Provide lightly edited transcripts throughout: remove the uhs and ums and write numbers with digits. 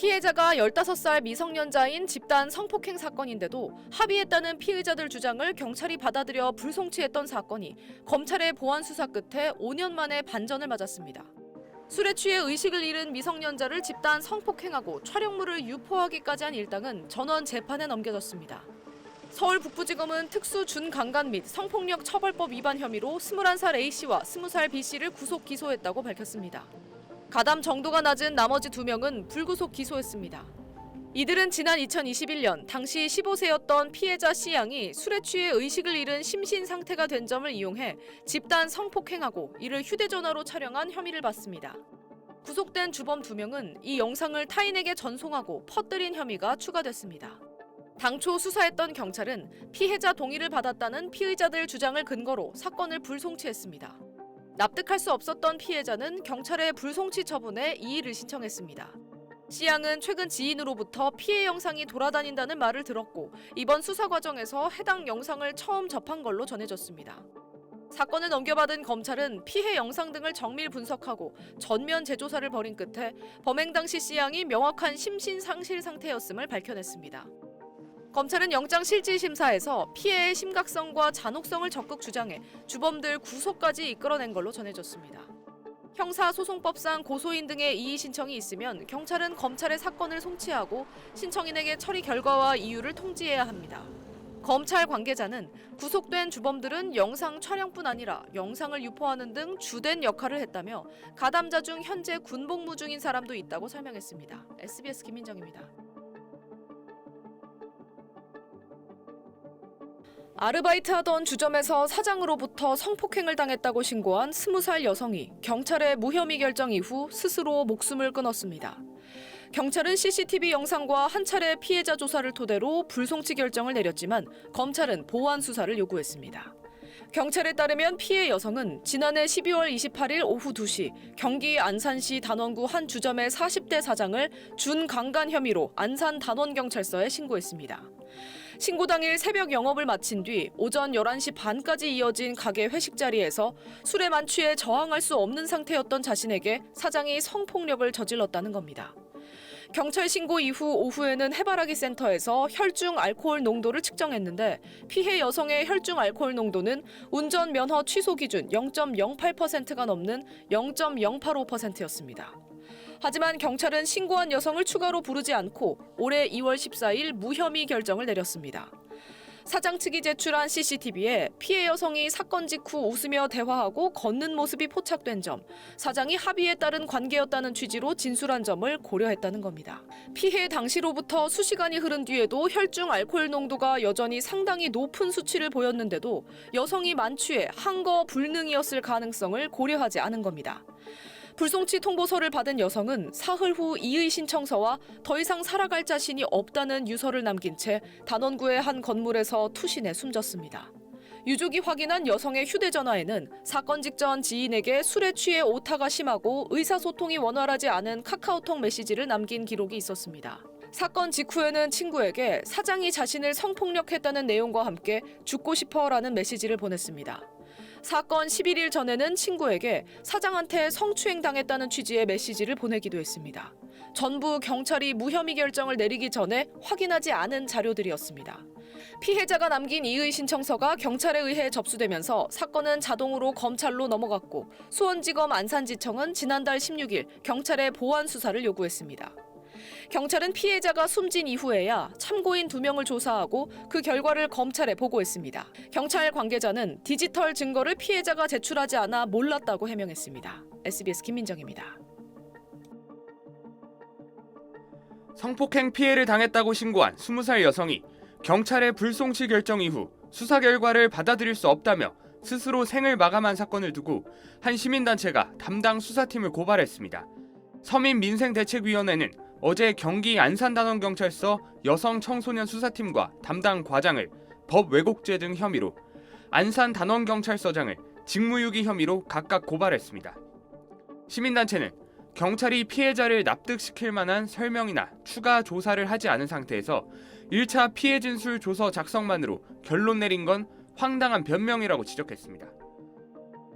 피해자가 15살 미성년자인 집단 성폭행 사건인데도 합의했다는 피의자들 주장을 경찰이 받아들여 불송치했던 사건이 검찰의 보완 수사 끝에 5년 만에 반전을 맞았습니다. 술에 취해 의식을 잃은 미성년자를 집단 성폭행하고 촬영물을 유포하기까지 한 일당은 전원 재판에 넘겨졌습니다. 서울 북부지검은 특수 준강간 및 성폭력 처벌법 위반 혐의로 21살 A씨와 20살 B씨를 구속 기소했다고 밝혔습니다. 가담 정도가 낮은 나머지 2명은 불구속 기소했습니다. 이들은 지난 2021년 당시 15세였던 피해자 C양이 술에 취해 의식을 잃은 심신 상태가 된 점을 이용해 집단 성폭행하고 이를 휴대전화로 촬영한 혐의를 받습니다. 구속된 주범 2명은 이 영상을 타인에게 전송하고 퍼뜨린 혐의가 추가됐습니다. 당초 수사했던 경찰은 피해자 동의를 받았다는 피의자들 주장을 근거로 사건을 불송치했습니다. 납득할 수 없었던 피해자는 경찰에 불송치 처분에 이의를 신청했습니다. C양은 최근 지인으로부터 피해 영상이 돌아다닌다는 말을 들었고 이번 수사 과정에서 해당 영상을 처음 접한 걸로 전해졌습니다. 사건을 넘겨받은 검찰은 피해 영상 등을 정밀 분석하고 전면 재조사를 벌인 끝에 범행 당시 C양이 명확한 심신 상실 상태였음을 밝혀냈습니다. 검찰은 영장실질심사에서 피해의 심각성과 잔혹성을 적극 주장해 주범들 구속까지 이끌어낸 걸로 전해졌습니다. 형사소송법상 고소인 등의 이의 신청이 있으면 경찰은 검찰의 사건을 송치하고 신청인에게 처리 결과와 이유를 통지해야 합니다. 검찰 관계자는 구속된 주범들은 영상 촬영뿐 아니라 영상을 유포하는 등 주된 역할을 했다며 가담자 중 현재 군복무 중인 사람도 있다고 설명했습니다. SBS 김민정입니다. 아르바이트하던 주점에서 사장으로부터 성폭행을 당했다고 신고한 20살 여성이 경찰의 무혐의 결정 이후 스스로 목숨을 끊었습니다. 경찰은 CCTV 영상과 한 차례 피해자 조사를 토대로 불송치 결정을 내렸지만 검찰은 보완 수사를 요구했습니다. 경찰에 따르면 피해 여성은 지난해 12월 28일 오후 2시 경기 안산시 단원구 한 주점의 40대 사장을 준강간 혐의로 안산 단원경찰서에 신고했습니다. 신고 당일 새벽 영업을 마친 뒤 오전 11시 반까지 이어진 가게 회식 자리에서 술에 만취해 저항할 수 없는 상태였던 자신에게 사장이 성폭력을 저질렀다는 겁니다. 경찰 신고 이후 오후에는 해바라기 센터에서 혈중 알코올 농도를 측정했는데 피해 여성의 혈중 알코올 농도는 운전 면허 취소 기준 0.08%가 넘는 0.085%였습니다. 하지만 경찰은 신고한 여성을 추가로 부르지 않고 올해 2월 14일 무혐의 결정을 내렸습니다. 사장 측이 제출한 CCTV에 피해 여성이 사건 직후 웃으며 대화하고 걷는 모습이 포착된 점, 사장이 합의에 따른 관계였다는 취지로 진술한 점을 고려했다는 겁니다. 피해 당시로부터 수시간이 흐른 뒤에도 혈중 알코올 농도가 여전히 상당히 높은 수치를 보였는데도 여성이 만취해 항거 불능이었을 가능성을 고려하지 않은 겁니다. 불송치 통보서를 받은 여성은 사흘 후 이의 신청서와 더 이상 살아갈 자신이 없다는 유서를 남긴 채 단원구의 한 건물에서 투신해 숨졌습니다. 유족이 확인한 여성의 휴대전화에는 사건 직전 지인에게 술에 취해 오타가 심하고 의사소통이 원활하지 않은 카카오톡 메시지를 남긴 기록이 있었습니다. 사건 직후에는 친구에게 사장이 자신을 성폭력했다는 내용과 함께 죽고 싶어라는 메시지를 보냈습니다. 사건 11일 전에는 친구에게 사장한테 성추행 당했다는 취지의 메시지를 보내기도 했습니다. 전부 경찰이 무혐의 결정을 내리기 전에 확인하지 않은 자료들이었습니다. 피해자가 남긴 이의 신청서가 경찰에 의해 접수되면서 사건은 자동으로 검찰로 넘어갔고 수원지검 안산지청은 지난달 16일 경찰에 보완 수사를 요구했습니다. 경찰은 피해자가 숨진 이후에야 참고인 2명을 조사하고 그 결과를 검찰에 보고했습니다. 경찰 관계자는 디지털 증거를 피해자가 제출하지 않아 몰랐다고 해명했습니다. SBS 김민정입니다. 성폭행 피해를 당했다고 신고한 20살 여성이 경찰의 불송치 결정 이후 수사 결과를 받아들일 수 없다며 스스로 생을 마감한 사건을 두고 한 시민단체가 담당 수사팀을 고발했습니다. 서민민생대책위원회는 어제 경기 안산단원경찰서 여성청소년 수사팀과 담당 과장을 법 왜곡죄 등 혐의로, 안산단원경찰서장을 직무유기 혐의로 각각 고발했습니다. 시민단체는 경찰이 피해자를 납득시킬 만한 설명이나 추가 조사를 하지 않은 상태에서 1차 피해 진술 조서 작성만으로 결론 내린 건 황당한 변명이라고 지적했습니다.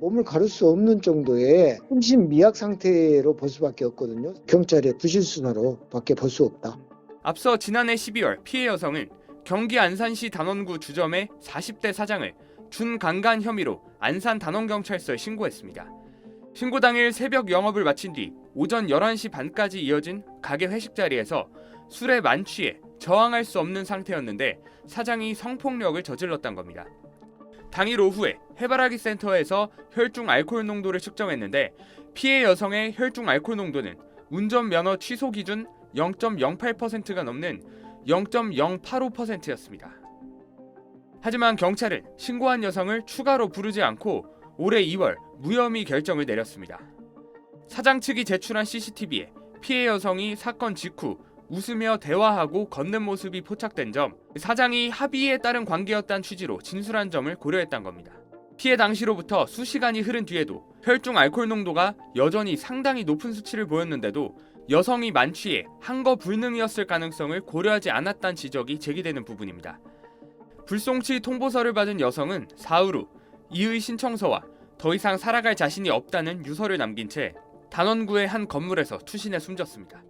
몸을 가릴 수 없는 정도의 심신 미약 상태로 볼 수밖에 없거든요. 경찰의 부실수사로 밖에 볼 수 없다. 앞서 지난해 12월 피해 여성은 경기 안산시 단원구 주점의 40대 사장을 준강간 혐의로 안산 단원경찰서에 신고했습니다. 신고 당일 새벽 영업을 마친 뒤 오전 11시 반까지 이어진 가게 회식 자리에서 술에 만취해 저항할 수 없는 상태였는데 사장이 성폭력을 저질렀던 겁니다. 당일 오후에 해바라기 센터에서 혈중 알코올 농도를 측정했는데 피해 여성의 혈중 알코올 농도는 운전면허 취소 기준 0.08%가 넘는 0.085%였습니다. 하지만 경찰은 신고한 여성을 추가로 부르지 않고 올해 2월 무혐의 결정을 내렸습니다. 사장 측이 제출한 CCTV에 피해 여성이 사건 직후 웃으며 대화하고 걷는 모습이 포착된 점, 사장이 합의에 따른 관계였다는 취지로 진술한 점을 고려했던 겁니다. 피해 당시로부터 수시간이 흐른 뒤에도 혈중 알코올 농도가 여전히 상당히 높은 수치를 보였는데도 여성이 만취해 항거 불능이었을 가능성을 고려하지 않았다는 지적이 제기되는 부분입니다. 불송치 통보서를 받은 여성은 사흘 후 이의 신청서와 더 이상 살아갈 자신이 없다는 유서를 남긴 채 단원구의 한 건물에서 투신해 숨졌습니다.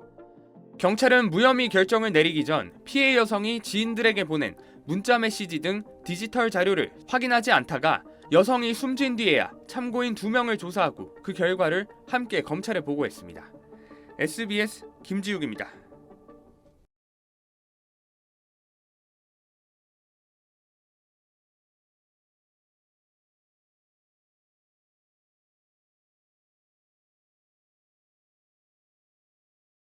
경찰은 무혐의 결정을 내리기 전 피해 여성이 지인들에게 보낸 문자 메시지 등 디지털 자료를 확인하지 않다가 여성이 숨진 뒤에야 참고인 2명을 조사하고 그 결과를 함께 검찰에 보고했습니다. SBS 김지욱입니다.